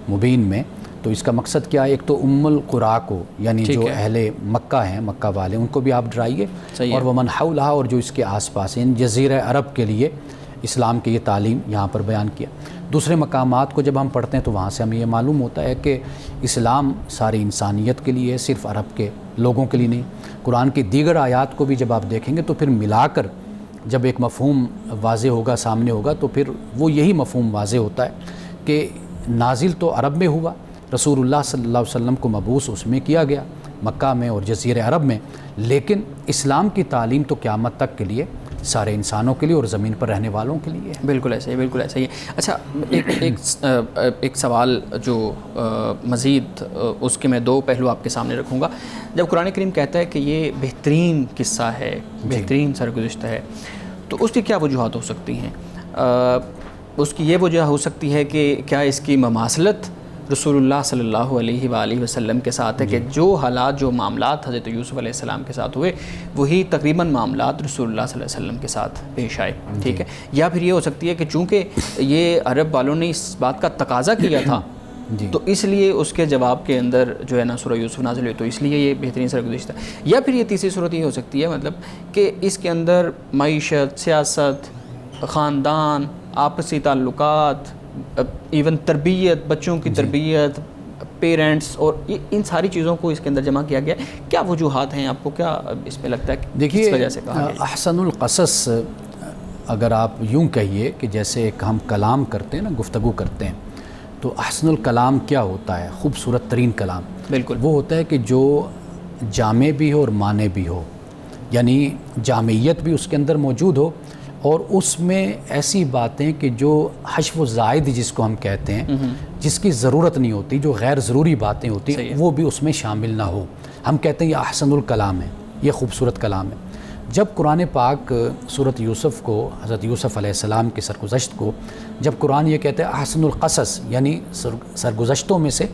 مبین میں، تو اس کا مقصد کیا ہے؟ ایک تو ام القری کو یعنی جو اہل مکہ ہیں، مکہ والے، ان کو بھی آپ ڈرائیے، اور ومن حولھا اور جو اس کے آس پاس ہیں، جزیرہ عرب کے لیے اسلام کی یہ تعلیم یہاں پر بیان کیا۔ دوسرے مقامات کو جب ہم پڑھتے ہیں تو وہاں سے ہمیں یہ معلوم ہوتا ہے کہ اسلام ساری انسانیت کے لیے، صرف عرب کے لوگوں کے لیے نہیں۔ قرآن کی دیگر آیات کو بھی جب آپ دیکھیں گے تو پھر ملا کر جب ایک مفہوم واضح ہوگا، سامنے ہوگا، تو پھر وہ یہی مفہوم واضح ہوتا ہے کہ نازل تو عرب میں ہوا، رسول اللہ صلی اللہ علیہ وسلم کو مبعوث اس میں کیا گیا، مکہ میں اور جزیرہ عرب میں، لیکن اسلام کی تعلیم تو قیامت تک کے لیے سارے انسانوں کے لیے اور زمین پر رہنے والوں کے لیے ہے۔ بالکل ایسا ہی، بالکل ایسا ہی ہے۔ اچھا، ایک سوال جو مزید اس کے میں دو پہلو آپ کے سامنے رکھوں گا۔ جب قرآن کریم کہتا ہے کہ یہ بہترین قصہ ہے، بہترین سرگزشت ہے، تو اس کی کیا وجوہات ہو سکتی ہیں؟ اس کی یہ وجہ ہو سکتی ہے کہ کیا اس کی مماثلت رسول اللہ صلی اللہ علیہ وآلہ وسلم کے ساتھ ہے کہ جو حالات، جو معاملات حضرت یوسف علیہ السلام کے ساتھ ہوئے وہی تقریباً معاملات رسول اللہ صلی اللہ علیہ وسلم کے ساتھ پیش آئے، ٹھیک ہے؟ یا پھر یہ ہو سکتی ہے کہ چونکہ یہ عرب والوں نے اس بات کا تقاضا کیا تھا تو اس لیے اس کے جواب کے اندر جو ہے نا سورہ یوسف نازل ہوئی، تو اس لیے یہ بہترین سرگزشت ہے۔ یا پھر یہ تیسری صورت یہ ہو سکتی ہے مطلب کہ اس کے اندر معیشت، سیاست، خاندان، آپسی تعلقات، ایون تربیت، بچوں کی تربیت، پیرنٹس، اور ان ساری چیزوں کو اس کے اندر جمع کیا گیا۔ کیا وجوہات ہیں؟ آپ کو کیا اس میں لگتا ہے کہ کس وجہ سے کہا گیا؟ احسن القصص اگر آپ یوں کہیے کہ جیسے ایک ہم کلام کرتے ہیں نا، گفتگو کرتے ہیں، تو احسن الکلام کیا ہوتا ہے؟ خوبصورت ترین کلام بالکل وہ ہوتا ہے کہ جو جامع بھی ہو اور معنی بھی ہو، یعنی جامعیت بھی اس کے اندر موجود ہو، اور اس میں ایسی باتیں کہ جو حشو و زائد جس کو ہم کہتے ہیں، جس کی ضرورت نہیں ہوتی، جو غیر ضروری باتیں ہوتی ہیں، وہ بھی اس میں شامل نہ ہو۔ ہم کہتے ہیں یہ احسن الکلام ہے، یہ خوبصورت کلام ہے۔ جب قرآن پاک سورۃ یوسف کو، حضرت یوسف علیہ السلام کی سرگزشت کو، جب قرآن یہ کہتے ہیں احسن القصص یعنی سرگزشتوں میں سے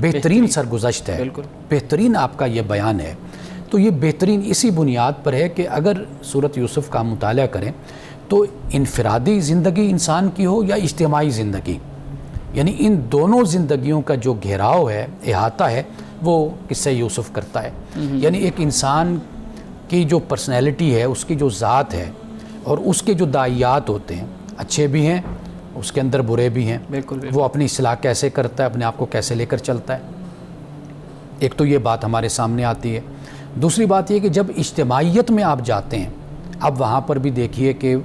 بہترین سرگزشت ہے، بہترین آپ کا یہ بیان ہے، تو یہ بہترین اسی بنیاد پر ہے کہ اگر سورۃ یوسف کا مطالعہ کریں تو انفرادی زندگی انسان کی ہو یا اجتماعی زندگی، یعنی ان دونوں زندگیوں کا جو گھیراؤ ہے، احاطہ ہے، وہ قصہ یوسف کرتا ہے۔ یعنی ایک انسان کی جو پرسنالٹی ہے، اس کی جو ذات ہے، اور اس کے جو داعیات ہوتے ہیں، اچھے بھی ہیں، اس کے اندر برے بھی ہیں، وہ اپنی اصلاح کیسے کرتا ہے، اپنے آپ کو کیسے لے کر چلتا ہے، ایک تو یہ بات ہمارے سامنے آتی ہے۔ دوسری بات یہ کہ جب اجتماعیت میں آپ جاتے ہیں، اب وہاں پر بھی دیکھیے کہ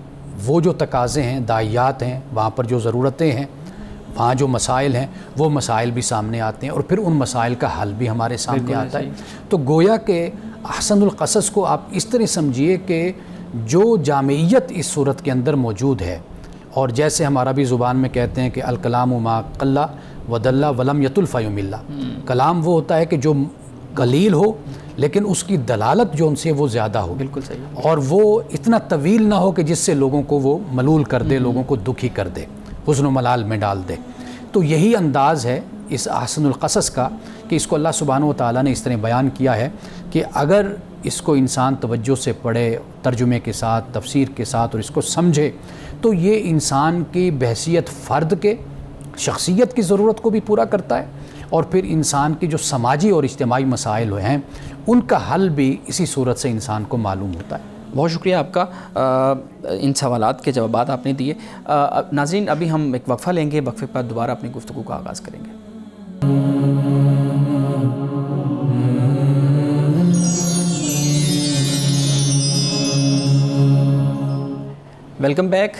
وہ جو تقاضے ہیں، داعیات ہیں، وہاں پر جو ضرورتیں ہیں، وہاں جو مسائل ہیں، وہ مسائل بھی سامنے آتے ہیں، اور پھر ان مسائل کا حل بھی ہمارے سامنے آتا ہے۔ تو گویا کہ احسن القصص کو آپ اس طرح سمجھیے کہ جو جامعیت اس صورت کے اندر موجود ہے، اور جیسے ہم عربی زبان میں کہتے ہیں کہ الکلام ما قل ودل ولم یطل فیمل، کلام وہ ہوتا ہے کہ جو قلیل ہو لیکن اس کی دلالت جو ان سے وہ زیادہ ہو، بالکل صحیح، اور وہ اتنا طویل نہ ہو کہ جس سے لوگوں کو وہ ملول کر دے، لوگوں کو دکھی کر دے، حزن و ملال میں ڈال دے۔ تو یہی انداز ہے اس احسن القصص کا کہ اس کو اللہ سبحانہ و تعالیٰ نے اس طرح بیان کیا ہے کہ اگر اس کو انسان توجہ سے پڑھے، ترجمے کے ساتھ، تفسیر کے ساتھ، اور اس کو سمجھے، تو یہ انسان کی بحیثیت فرد کے شخصیت کی ضرورت کو بھی پورا کرتا ہے، اور پھر انسان کی جو سماجی اور اجتماعی مسائل ہیں ان کا حل بھی اسی صورت سے انسان کو معلوم ہوتا ہے۔ بہت شکریہ آپ کا، ان سوالات کے جوابات آپ نے دیے۔ ناظرین، ابھی ہم ایک وقفہ لیں گے، وقفے پر دوبارہ اپنی گفتگو کا آغاز کریں گے۔ Welcome back.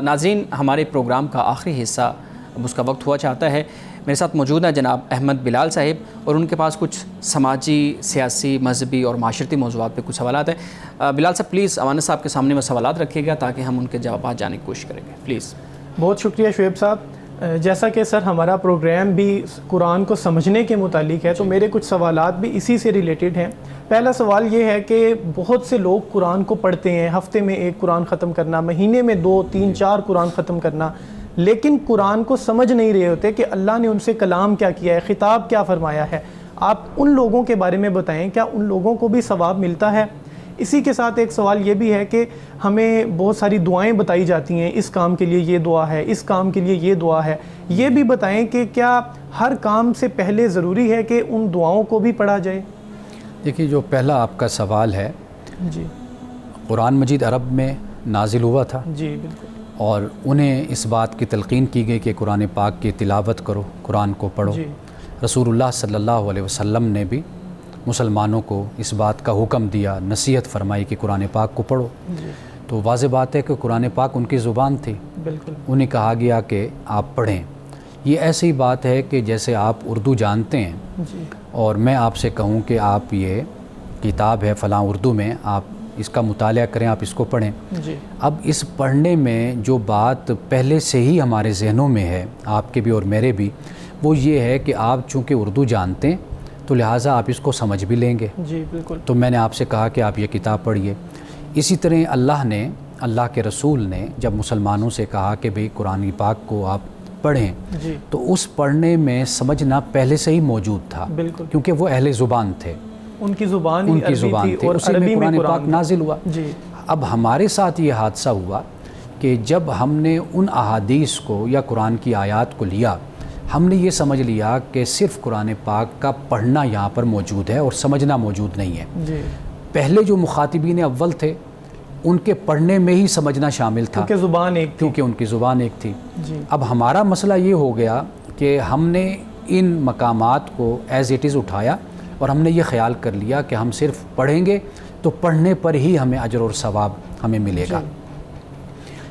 ناظرین، ہمارے پروگرام کا آخری حصہ اب اس کا وقت ہوا چاہتا ہے۔ میرے ساتھ موجود ہیں جناب احمد بلال صاحب، اور ان کے پاس کچھ سماجی، سیاسی، مذہبی اور معاشرتی موضوعات پہ کچھ سوالات ہیں۔ بلال صاحب پلیز امانت صاحب کے سامنے میں سوالات رکھیے گا تاکہ ہم ان کے جوابات جاننے کی کوشش کریں گے، پلیز۔ بہت شکریہ شعیب صاحب۔ جیسا کہ سر ہمارا پروگرام بھی قرآن کو سمجھنے کے متعلق ہے، تو میرے کچھ سوالات بھی اسی سے ریلیٹڈ ہیں۔ پہلا سوال یہ ہے کہ بہت سے لوگ قرآن کو پڑھتے ہیں، ہفتے میں ایک قرآن ختم کرنا، مہینے میں 2، 3، 4 قرآن ختم کرنا، لیکن قرآن کو سمجھ نہیں رہے ہوتے کہ اللہ نے ان سے کلام کیا کیا ہے، خطاب کیا فرمایا ہے۔ آپ ان لوگوں کے بارے میں بتائیں، کیا ان لوگوں کو بھی ثواب ملتا ہے؟ اسی کے ساتھ ایک سوال یہ بھی ہے کہ ہمیں بہت ساری دعائیں بتائی جاتی ہیں، اس کام کے لیے یہ دعا ہے، اس کام کے لیے یہ دعا ہے، یہ بھی بتائیں کہ کیا ہر کام سے پہلے ضروری ہے کہ ان دعاؤں کو بھی پڑھا جائے؟ دیکھیے، جو پہلا آپ کا سوال ہے، جی قرآن مجید عرب میں نازل ہوا تھا، جی بالکل، اور انہیں اس بات کی تلقین کی گئی کہ قرآن پاک کی تلاوت کرو، قرآن کو پڑھو۔ جی رسول اللہ صلی اللہ علیہ وسلم نے بھی مسلمانوں کو اس بات کا حکم دیا، نصیحت فرمائی کہ قرآن پاک کو پڑھو۔ جی تو واضح بات ہے کہ قرآن پاک ان کی زبان تھی، بالکل، انہیں کہا گیا کہ آپ پڑھیں۔ یہ ایسی بات ہے کہ جیسے آپ اردو جانتے ہیں جی اور میں آپ سے کہوں کہ آپ یہ کتاب ہے فلاں اردو میں، آپ اس کا مطالعہ کریں، آپ اس کو پڑھیں۔ جی اب اس پڑھنے میں جو بات پہلے سے ہی ہمارے ذہنوں میں ہے، آپ کے بھی اور میرے بھی، وہ یہ ہے کہ آپ چونکہ اردو جانتے ہیں تو لہٰذا آپ اس کو سمجھ بھی لیں گے۔ جی بالکل، تو میں نے آپ سے کہا کہ آپ یہ کتاب پڑھیے۔ اسی طرح اللہ کے رسول نے جب مسلمانوں سے کہا کہ بھئی قرآن پاک کو آپ پڑھیں، جی تو اس پڑھنے میں سمجھنا پہلے سے ہی موجود تھا، بالکل، کیونکہ وہ اہل زبان تھے، ان کی زبان ان کی زبان تھی، اور اسی عربی میں میں قرآن قرآن پاک نازل ہوا۔ جی اب ہمارے ساتھ یہ حادثہ ہوا کہ جب ہم نے ان احادیث کو یا قرآن کی آیات کو لیا، ہم نے یہ سمجھ لیا کہ صرف قرآن پاک کا پڑھنا یہاں پر موجود ہے اور سمجھنا موجود نہیں ہے۔ جی پہلے جو مخاطبین اول تھے ان کے پڑھنے میں ہی سمجھنا شامل تھا، کیونکہ زبان ایک تھی۔ کیونکہ ان کی زبان ایک تھی۔ جی اب ہمارا مسئلہ یہ ہو گیا کہ ہم نے ان مقامات کو ایز اٹ از اٹھایا اور ہم نے یہ خیال کر لیا کہ ہم صرف پڑھیں گے تو پڑھنے پر ہی ہمیں اجر اور ثواب ہمیں ملے گا۔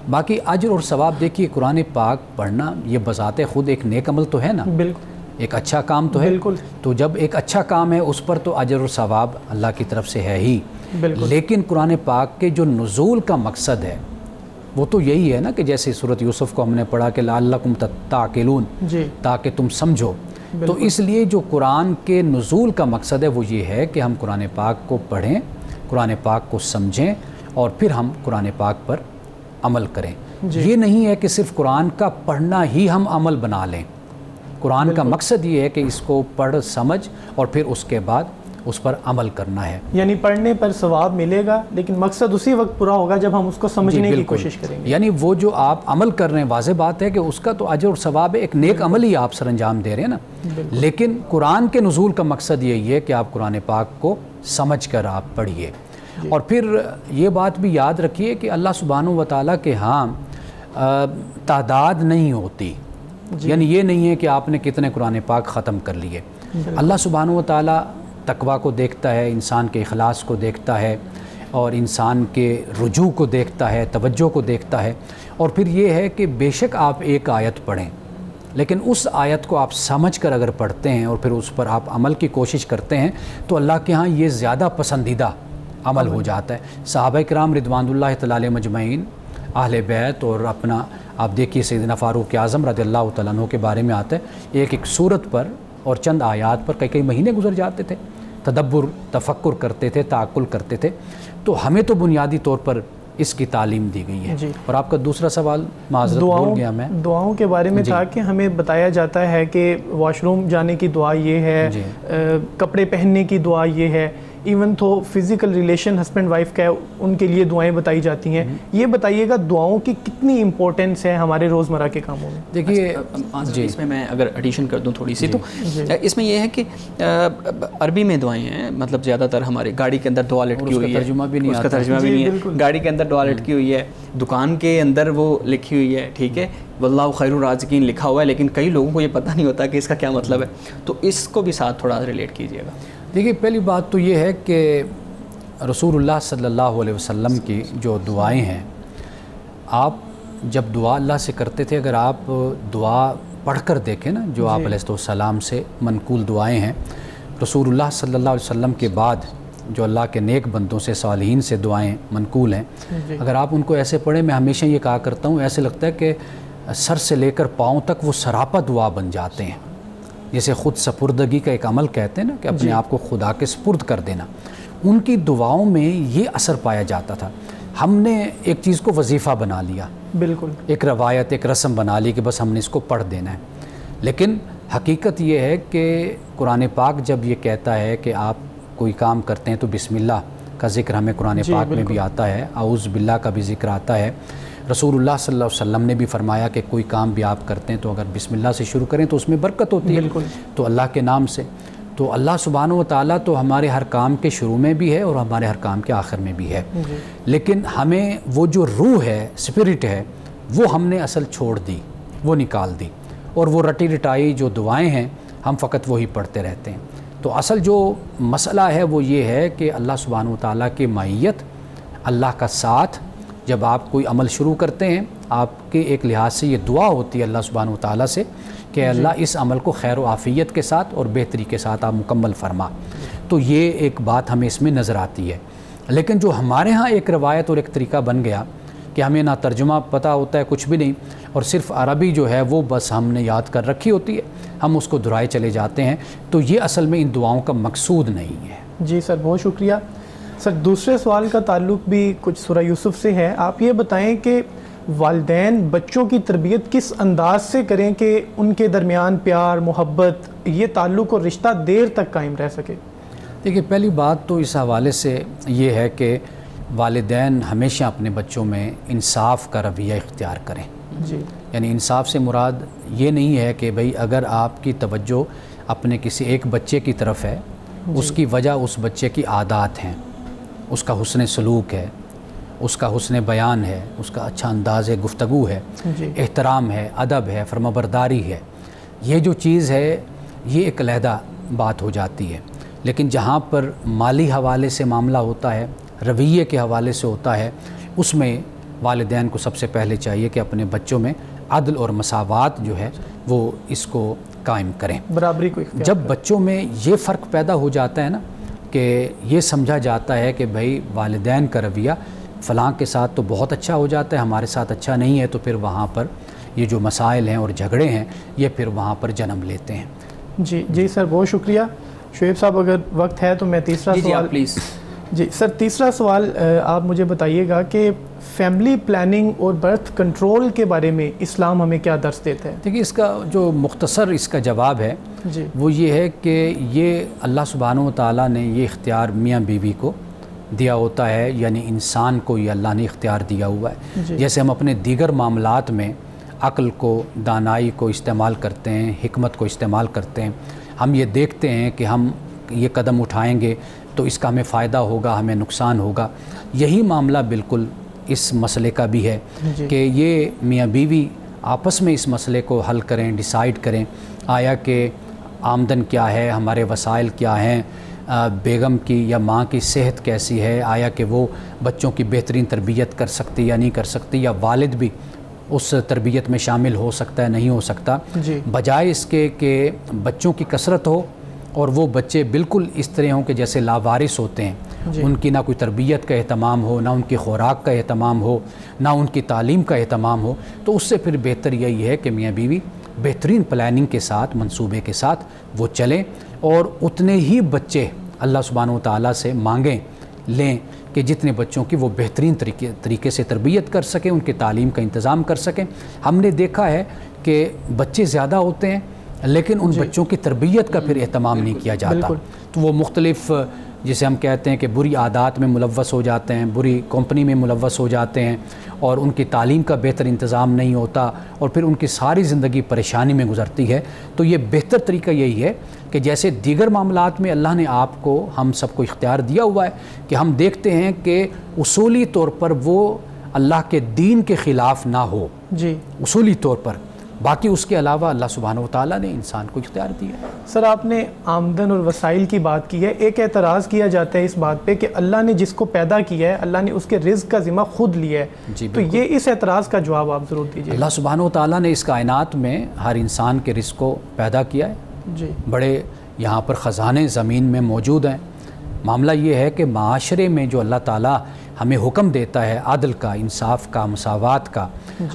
باقی اجر اور ثواب دیکھیے، قرآن پاک پڑھنا یہ بذات خود ایک نیک عمل تو ہے نا، بالکل ایک اچھا کام تو ہے۔ بالکل، تو جب ایک اچھا کام ہے اس پر تو اجر اور ثواب اللہ کی طرف سے ہے ہی۔ بالکل، لیکن قرآن پاک کے جو نزول کا مقصد ہے وہ تو یہی ہے نا کہ جیسے سورۃ یوسف کو ہم نے پڑھا کہ لعلکم تعقلون، جی تاکہ تم سمجھو۔ تو اس لیے جو قرآن کے نزول کا مقصد ہے وہ یہ ہے کہ ہم قرآن پاک کو پڑھیں، قرآن پاک کو سمجھیں اور پھر ہم قرآن پاک پر عمل کریں۔ یہ نہیں ہے کہ صرف قرآن کا پڑھنا ہی ہم عمل بنا لیں۔ قرآن کا مقصد یہ ہے کہ اس کو پڑھ سمجھ اور پھر اس کے بعد اس پر عمل کرنا ہے۔ یعنی پڑھنے پر ثواب ملے گا، لیکن مقصد اسی وقت پورا ہوگا جب ہم اس کو سمجھنے کی بالکل۔ کوشش کریں گے۔ یعنی وہ جو آپ عمل کر رہے ہیں، واضح بات ہے کہ اس کا تو اجر اور ثواب ہے، ایک نیک عمل ہی آپ سر انجام دے رہے ہیں نا۔ لیکن قرآن کے نزول کا مقصد یہی ہے کہ آپ قرآن پاک کو سمجھ کر آپ پڑھیے۔ اور پھر یہ بات بھی یاد رکھیے کہ اللہ سبحانہ و تعالیٰ کے ہاں تعداد نہیں ہوتی، یعنی یہ نہیں ہے کہ آپ نے کتنے قرآن پاک ختم کر لیے۔ اللہ سبحانہ و تعالیٰ تقویٰ کو دیکھتا ہے، انسان کے اخلاص کو دیکھتا ہے اور انسان کے رجوع کو دیکھتا ہے، توجہ کو دیکھتا ہے۔ اور پھر یہ ہے کہ بے شک آپ ایک آیت پڑھیں، لیکن اس آیت کو آپ سمجھ کر اگر پڑھتے ہیں اور پھر اس پر آپ عمل کی کوشش کرتے ہیں تو اللہ کے ہاں یہ زیادہ پسندیدہ عمل ہو جاتا ہے۔ صحابہ کرام رضوان اللہ تعالیٰ علیہ مجمعین، اہل بیت، اور اپنا آپ دیکھیے سیدنا فاروق اعظم رضی اللہ تعالیٰ عنہ کے بارے میں آتا ہے، ایک صورت پر اور چند آیات پر کئی مہینے گزر جاتے تھے، تدبر تفکر کرتے تھے، تعقل کرتے تھے۔ تو ہمیں تو بنیادی طور پر اس کی تعلیم دی گئی ہے۔ جی۔ اور آپ کا دوسرا سوال معذرت بھول گیا میں، دعاؤں کے بارے میں تھا کہ ہمیں بتایا جاتا ہے کہ واش روم جانے کی دعا یہ ہے، کپڑے پہننے کی دعا یہ ہے، ایون تو فزیکل ریلیشن ہسبینڈ وائف کا ہے ان کے لیے دعائیں بتائی جاتی ہیں۔ یہ بتائیے گا دعاؤں کی کتنی امپورٹنس ہے ہمارے روزمرہ کے کاموں میں؟ دیکھیے اس میں اگر ایڈیشن کر دوں تھوڑی سی، تو اس میں یہ ہے کہ عربی میں دعائیں ہیں، مطلب زیادہ تر ہمارے گاڑی کے اندر دعا لٹکی ہوئی ہے، ترجمہ بھی نہیں اس کا ترجمہ بھی نہیں ہے، گاڑی کے اندر دعا لٹکی ہوئی ہے، دکان کے اندر وہ لکھی ہوئی ہے، ٹھیک ہے، واللہ خیر الرازقین لکھا ہوا ہے، لیکن کئی لوگوں کو یہ پتہ نہیں ہوتا کہ اس کا کیا مطلب ہے۔ تو اس کو بھی ساتھ تھوڑا ریلیٹ کیجیے گا۔ دیکھیے پہلی بات تو یہ ہے کہ رسول اللہ صلی اللہ علیہ وسلم کی جو دعائیں ہیں، آپ جب دعا اللہ سے کرتے تھے، اگر آپ دعا پڑھ کر دیکھیں نا، جو آپ علیہ السلام سے منقول دعائیں ہیں، رسول اللہ صلی اللہ علیہ وسلم کے بعد جو اللہ کے نیک بندوں سے، صالحین سے دعائیں منقول ہیں، اگر آپ ان کو ایسے پڑھیں، میں ہمیشہ یہ کہا کرتا ہوں، ایسے لگتا ہے کہ سر سے لے کر پاؤں تک وہ سراپا دعا بن جاتے ہیں، جیسے خود سپردگی کا ایک عمل کہتے ہیں نا، کہ اپنے آپ کو خدا کے سپرد کر دینا۔ ان کی دعاؤں میں یہ اثر پایا جاتا تھا۔ ہم نے ایک چیز کو وظیفہ بنا لیا، بالکل، ایک روایت، ایک رسم بنا لی کہ بس ہم نے اس کو پڑھ دینا ہے، لیکن حقیقت یہ ہے کہ قرآن پاک جب یہ کہتا ہے کہ آپ کوئی کام کرتے ہیں تو بسم اللہ کا ذکر ہمیں قرآن پاک میں بھی آتا ہے، اعوذ باللہ کا بھی ذکر آتا ہے، رسول اللہ صلی اللہ علیہ وسلم نے بھی فرمایا کہ کوئی کام بھی آپ کرتے ہیں تو اگر بسم اللہ سے شروع کریں تو اس میں برکت ہوتی ہے، تو اللہ کے نام سے۔ تو اللہ سبحانہ و تعالیٰ تو ہمارے ہر کام کے شروع میں بھی ہے اور ہمارے ہر کام کے آخر میں بھی ہے، لیکن ہمیں وہ جو روح ہے، اسپرٹ ہے، وہ ہم نے اصل چھوڑ دی، وہ نکال دی، اور وہ رٹی رٹائی جو دعائیں ہیں ہم فقط وہی پڑھتے رہتے ہیں۔ تو اصل جو مسئلہ ہے وہ یہ ہے کہ اللہ سبحانہ و تعالیٰ کی معیت، اللہ کا ساتھ، جب آپ کوئی عمل شروع کرتے ہیں آپ کے ایک لحاظ سے یہ دعا ہوتی ہے اللہ سبحانہ و تعالیٰ سے کہ اللہ اس عمل کو خیر و عافیت کے ساتھ اور بہتری کے ساتھ آپ مکمل فرما۔ تو یہ ایک بات ہمیں اس میں نظر آتی ہے، لیکن جو ہمارے ہاں ایک روایت اور ایک طریقہ بن گیا کہ ہمیں نہ ترجمہ پتہ ہوتا ہے کچھ بھی نہیں، اور صرف عربی جو ہے وہ بس ہم نے یاد کر رکھی ہوتی ہے، ہم اس کو دہرائے چلے جاتے ہیں، تو یہ اصل میں ان دعاؤں کا مقصود نہیں ہے۔ جی سر، بہت شکریہ سر۔ دوسرے سوال کا تعلق بھی کچھ سورہ یوسف سے ہے۔ آپ یہ بتائیں کہ والدین بچوں کی تربیت کس انداز سے کریں کہ ان کے درمیان پیار، محبت، یہ تعلق اور رشتہ دیر تک قائم رہ سکے؟ دیکھیے، پہلی بات تو اس حوالے سے یہ ہے کہ والدین ہمیشہ اپنے بچوں میں انصاف کا رویہ اختیار کریں۔ جی، یعنی انصاف سے مراد یہ نہیں ہے کہ بھئی اگر آپ کی توجہ اپنے کسی ایک بچے کی طرف ہے، اس کی وجہ اس بچے کی عادات ہیں، اس کا حسن سلوک ہے، اس کا حسن بیان ہے، اس کا اچھا انداز گفتگو ہے، احترام ہے، ادب ہے، فرمانبرداری ہے، یہ جو چیز ہے یہ ایک علیحدہ بات ہو جاتی ہے۔ لیکن جہاں پر مالی حوالے سے معاملہ ہوتا ہے، رویے کے حوالے سے ہوتا ہے، اس میں والدین کو سب سے پہلے چاہیے کہ اپنے بچوں میں عدل اور مساوات جو ہے وہ اس کو قائم کریں، برابری کو اختیار جب بچوں میں یہ فرق پیدا ہو جاتا ہے نا کہ یہ سمجھا جاتا ہے کہ بھائی والدین کا رویہ فلاں کے ساتھ تو بہت اچھا ہو جاتا ہے، ہمارے ساتھ اچھا نہیں ہے، تو پھر وہاں پر یہ جو مسائل ہیں اور جھگڑے ہیں یہ پھر وہاں پر جنم لیتے ہیں۔ جی سر، بہت شکریہ۔ شعیب صاحب اگر وقت ہے تو میں تیسرا سوال، پلیز۔ جی سر، تیسرا سوال آپ مجھے بتائیے گا کہ فیملی پلاننگ اور برتھ کنٹرول کے بارے میں اسلام ہمیں کیا درس دیتا ہے؟ دیکھیے، اس کا جو مختصر اس کا جواب ہے وہ یہ ہے کہ یہ اللہ سبحانہ و تعالیٰ نے یہ اختیار میاں بیوی کو دیا ہوتا ہے، یعنی انسان کو یہ اللہ نے اختیار دیا ہوا ہے۔ جیسے ہم اپنے دیگر معاملات میں عقل کو، دانائی کو استعمال کرتے ہیں، حکمت کو استعمال کرتے ہیں، ہم یہ دیکھتے ہیں کہ ہم یہ قدم اٹھائیں گے تو اس کا ہمیں فائدہ ہوگا، ہمیں نقصان ہوگا۔ یہی معاملہ بالکل اس مسئلے کا بھی ہے کہ یہ میاں بیوی آپس میں اس مسئلے کو حل کریں، ڈیسائیڈ کریں، آیا کہ آمدن کیا ہے، ہمارے وسائل کیا ہیں، بیگم کی یا ماں کی صحت کیسی ہے، آیا کہ وہ بچوں کی بہترین تربیت کر سکتی یا نہیں کر سکتی، یا والد بھی اس تربیت میں شامل ہو سکتا ہے نہیں ہو سکتا، بجائے اس کے کہ بچوں کی کثرت ہو اور وہ بچے بالکل اس طرح ہوں کہ جیسے لاوارث ہوتے ہیں، ان کی نہ کوئی تربیت کا اہتمام ہو، نہ ان کی خوراک کا اہتمام ہو، نہ ان کی تعلیم کا اہتمام ہو، تو اس سے پھر بہتر یہی ہے کہ میاں بیوی بہترین پلاننگ کے ساتھ، منصوبے کے ساتھ وہ چلیں، اور اتنے ہی بچے اللہ سبحانہ و تعالیٰ سے مانگیں، لیں، کہ جتنے بچوں کی وہ بہترین طریقے سے تربیت کر سکیں، ان کی تعلیم کا انتظام کر سکیں۔ ہم نے دیکھا ہے کہ بچے زیادہ ہوتے ہیں لیکن ان بچوں کی تربیت کا پھر اہتمام نہیں کیا جاتا، تو وہ مختلف جسے ہم کہتے ہیں کہ بری عادات میں ملوث ہو جاتے ہیں، بری کمپنی میں ملوث ہو جاتے ہیں، اور ان کی تعلیم کا بہتر انتظام نہیں ہوتا، اور پھر ان کی ساری زندگی پریشانی میں گزرتی ہے۔ تو یہ بہتر طریقہ یہی ہے کہ جیسے دیگر معاملات میں اللہ نے آپ کو، ہم سب کو اختیار دیا ہوا ہے کہ ہم دیکھتے ہیں کہ اصولی طور پر وہ اللہ کے دین کے خلاف نہ ہو، اصولی طور پر، باقی اس کے علاوہ اللہ سبحانہ و تعالیٰ نے انسان کو اختیار دیا ہے۔ سر، آپ نے آمدن اور وسائل کی بات کی ہے، ایک اعتراض کیا جاتا ہے اس بات پہ کہ اللہ نے جس کو پیدا کیا ہے اللہ نے اس کے رزق کا ذمہ خود لیا ہے، تو یہ اس اعتراض کا جواب آپ ضرور دیجیے۔ اللہ سبحانہ و تعالیٰ نے اس کائنات میں ہر انسان کے رزق کو پیدا کیا ہے، بڑے یہاں پر خزانے زمین میں موجود ہیں۔ معاملہ یہ ہے کہ معاشرے میں جو اللہ تعالیٰ ہمیں حکم دیتا ہے عدل کا، انصاف کا، مساوات کا،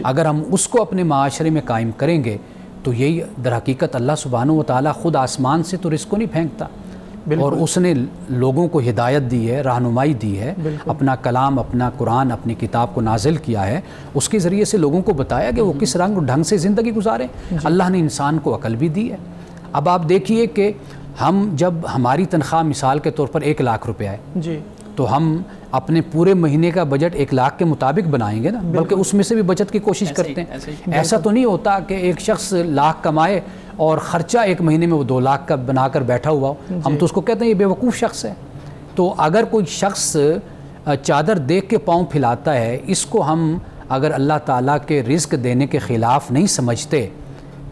اگر ہم اس کو اپنے معاشرے میں قائم کریں گے تو یہی در حقیقت اللہ سبحانہ و تعالیٰ خود آسمان سے تو رزق کو نہیں پھینکتا، اور اس نے لوگوں کو ہدایت دی ہے، رہنمائی دی ہے، اپنا کلام، اپنا قرآن، اپنی کتاب کو نازل کیا ہے، اس کے ذریعے سے لوگوں کو بتایا کہ وہ کس رنگ ڈھنگ سے زندگی گزاریں۔ اللہ نے انسان کو عقل بھی دی ہے، اب آپ دیکھیے کہ ہم جب ہماری تنخواہ مثال کے طور پر 1 لاکھ روپے ہے جی تو ہم اپنے پورے مہینے کا بجٹ 1 لاکھ کے مطابق بنائیں گے نا، بلکہ اس میں سے بھی بچت کی کوشش کرتے ہیں۔ ایسا تو نہیں ہوتا کہ ایک شخص لاکھ کمائے اور خرچہ ایک مہینے میں وہ 2 لاکھ کا بنا کر بیٹھا ہوا ہو، ہم تو اس کو کہتے ہیں یہ بے وقوف شخص ہے۔ تو اگر کوئی شخص چادر دیکھ کے پاؤں پھیلاتا ہے، اس کو ہم اگر اللہ تعالیٰ کے رزق دینے کے خلاف نہیں سمجھتے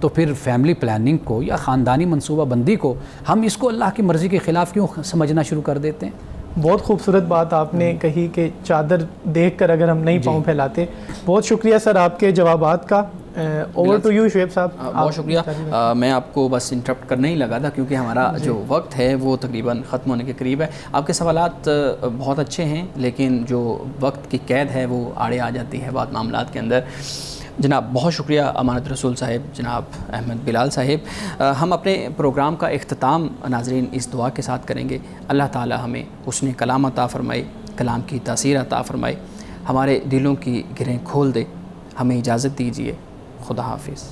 تو پھر فیملی پلاننگ کو یا خاندانی منصوبہ بندی کو ہم اس کو اللہ کی مرضی کے خلاف کیوں سمجھنا شروع کر دیتے ہیں؟ بہت خوبصورت بات آپ نے کہی کہ چادر دیکھ کر اگر ہم نہیں پاؤں پھیلاتے۔ بہت شکریہ سر آپ کے جوابات کا۔ اوور ٹو یو شعیب صاحب۔ بہت شکریہ۔ میں آپ کو بس انٹرپٹ کرنے ہی لگا تھا کیونکہ ہمارا جو وقت ہے وہ تقریباً ختم ہونے کے قریب ہے۔ آپ کے سوالات بہت اچھے ہیں لیکن جو وقت کی قید ہے وہ آڑے آ جاتی ہے بعض معاملات کے اندر۔ جناب بہت شکریہ امانت رسول صاحب، جناب احمد بلال صاحب۔ ہم اپنے پروگرام کا اختتام ناظرین اس دعا کے ساتھ کریں گے، اللہ تعالی ہمیں حسن کلام عطا فرمائے، کلام کی تاثیر عطا فرمائے، ہمارے دلوں کی گرہیں کھول دے۔ ہمیں اجازت دیجیے، خدا حافظ۔